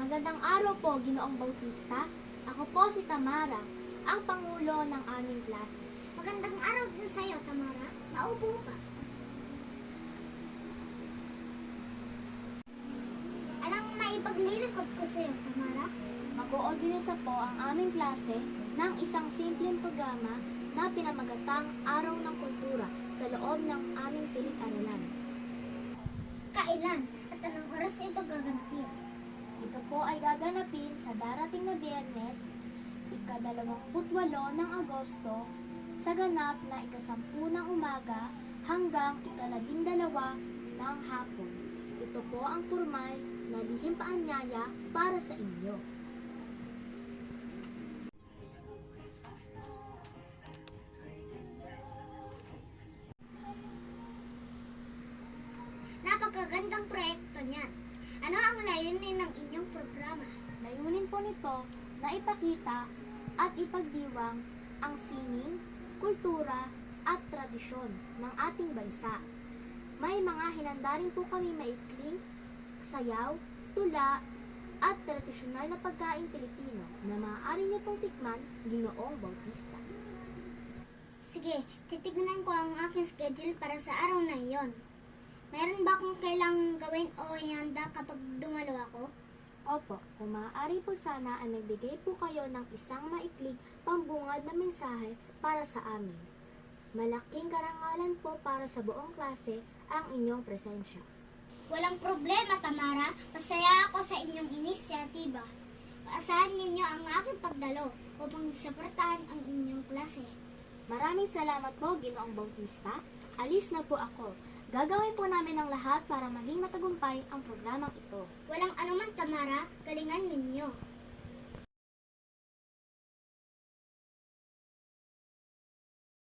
Magandang araw po, Ginoong Bautista. Ako po si Tamara, ang Pangulo ng aming klase. Magandang araw din sa'yo, Tamara. Maupo ka. Anong maipaglilingkod ko sa'yo, Tamara? Mag-oorganisa po ang aming klase ng isang simpleng programa na pinamagatang Araw ng Kultura sa loob ng aming silid-aralan. Kailan at anong oras ito gaganapin? Ito po ay gaganapin sa darating na Biyernes, ika-28 ng Agosto, sa ganap na ika-10 ng umaga hanggang ika-12 ng hapon. Ito po ang formal na lihim paanyaya para sa inyo. Napakagandang proyekto niyan. Ano ang layunin ng inyong programa? Layunin po nito na ipakita at ipagdiwang ang sining, kultura at tradisyon ng ating bansa. May mga hinanda rin po kami maikling, sayaw, tula, at tradisyonal na pagkain Pilipino na maaari niyo pong tikman, Ginoong Bautista. Sige, titignan ko ang aking schedule para sa araw na iyon. Meron ba akong kailangang gawin o ihanda kapag dumalo ako? Opo, kung maaari po sana ay nagbigay po kayo ng isang maikling pambungad na mensahe para sa amin. Malaking karangalan po para sa buong klase ang inyong presensya. Walang problema, Tamara. Masaya ako sa inyong inisyatiba. Paasahan ninyo ang aking pagdalo upang suportahan ang inyong klase. Maraming salamat po, Ginoong Bautista. Alis na po ako. Gagawin po namin ang lahat para maging matagumpay ang programang ito. Walang anuman, Tamara. Galingan ninyo.